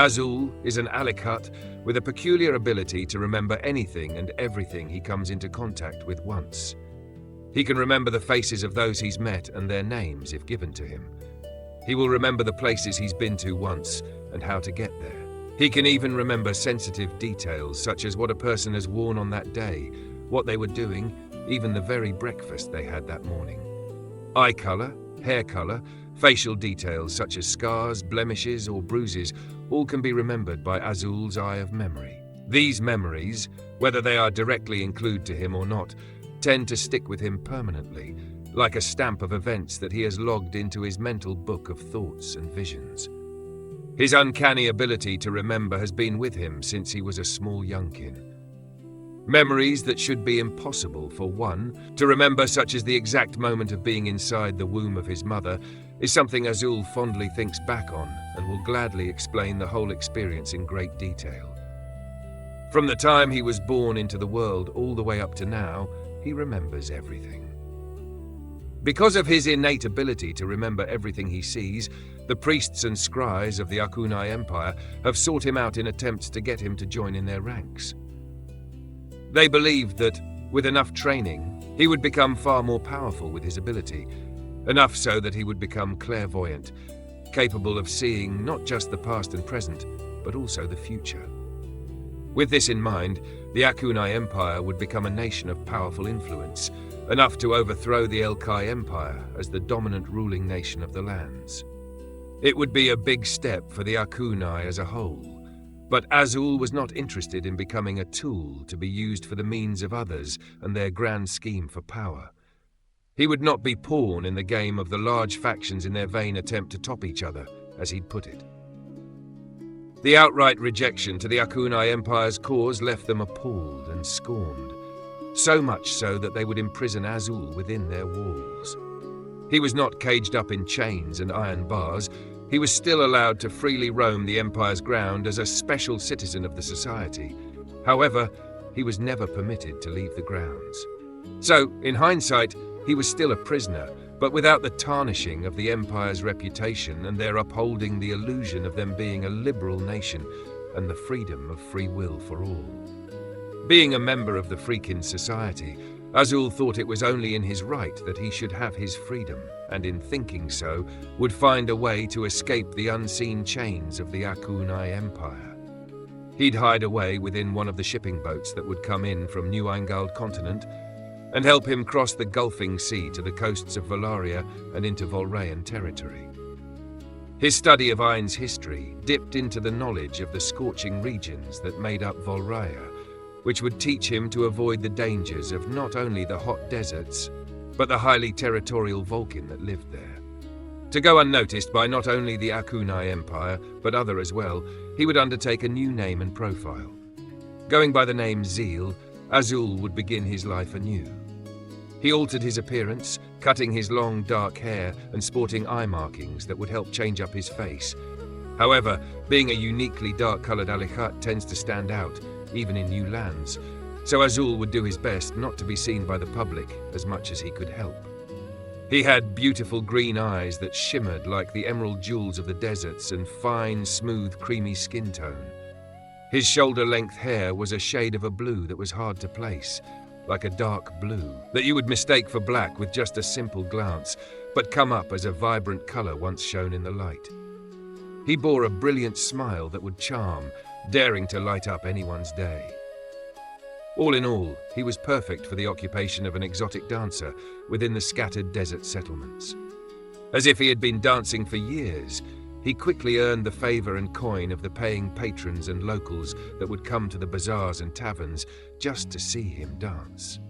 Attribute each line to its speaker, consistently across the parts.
Speaker 1: Azuul is an Alicut with a peculiar ability to remember anything and everything he comes into contact with once. He can remember the faces of those he's met and their names if given to him. He will remember the places he's been to once and how to get there. He can even remember sensitive details such as what a person has worn on that day, what they were doing, even the very breakfast they had that morning. Eye color, hair color, facial details such as scars, blemishes, or bruises all can be remembered by Azuul's eye of memory. These memories, whether they are directly included to him or not, tend to stick with him permanently, like a stamp of events that he has logged into his mental book of thoughts and visions. His uncanny ability to remember has been with him since he was a small youngkin. Memories that should be impossible for one to remember, such as the exact moment of being inside the womb of his mother, is something Azuul fondly thinks back on and will gladly explain the whole experience in great detail. From the time he was born into the world all the way up to now, he remembers everything. Because of his innate ability to remember everything he sees, the priests and scries of the Akunai Empire have sought him out in attempts to get him to join in their ranks. They believed that, with enough training, he would become far more powerful with his ability, enough so that he would become clairvoyant, capable of seeing not just the past and present, but also the future. With this in mind, the Akunai Empire would become a nation of powerful influence, enough to overthrow the Elkai Empire as the dominant ruling nation of the lands. It would be a big step for the Akunai as a whole, but Azuul was not interested in becoming a tool to be used for the means of others and their grand scheme for power. He would not be pawn in the game of the large factions in their vain attempt to top each other, as he'd put it. The outright rejection to the Akunai Empire's cause left them appalled and scorned, so much so that they would imprison Azuul within their walls. He was not caged up in chains and iron bars. He was still allowed to freely roam the Empire's ground as a special citizen of the society. However, he was never permitted to leave the grounds. So, in hindsight, he was still a prisoner, but without the tarnishing of the Empire's reputation and their upholding the illusion of them being a liberal nation and the freedom of free will for all. Being a member of the Freakin Society, Azuul thought it was only in his right that he should have his freedom, and in thinking so, would find a way to escape the unseen chains of the Akunai Empire. He'd hide away within one of the shipping boats that would come in from New Angald continent, and help him cross the Gulfing Sea to the coasts of Valaria and into Volrayan territory. His study of Ain's history dipped into the knowledge of the scorching regions that made up Volraya, which would teach him to avoid the dangers of not only the hot deserts, but the highly territorial Vulcan that lived there. To go unnoticed by not only the Akunai Empire, but other as well, he would undertake a new name and profile. Going by the name Zeal, Azuul would begin his life anew. He altered his appearance, cutting his long dark hair and sporting eye markings that would help change up his face. However, being a uniquely dark-colored Alicut tends to stand out, even in new lands, so Azuul would do his best not to be seen by the public as much as he could help. He had beautiful green eyes that shimmered like the emerald jewels of the deserts and fine, smooth, creamy skin tone. His shoulder-length hair was a shade of a blue that was hard to place, like a dark blue that you would mistake for black with just a simple glance, but come up as a vibrant color once shown in the light. He bore a brilliant smile that would charm, daring to light up anyone's day. All in all, he was perfect for the occupation of an exotic dancer within the scattered desert settlements. As if he had been dancing for years, he quickly earned the favor and coin of the paying patrons and locals that would come to the bazaars and taverns just to see him dance.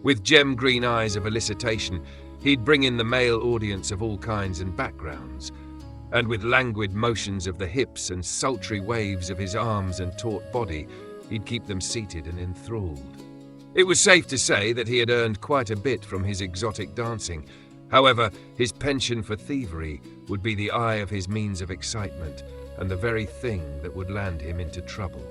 Speaker 1: With gem-green eyes of elicitation, he'd bring in the male audience of all kinds and backgrounds, and with languid motions of the hips and sultry waves of his arms and taut body, he'd keep them seated and enthralled. It was safe to say that he had earned quite a bit from his exotic dancing. However, his penchant for thievery would be the eye of his means of excitement, and the very thing that would land him into trouble.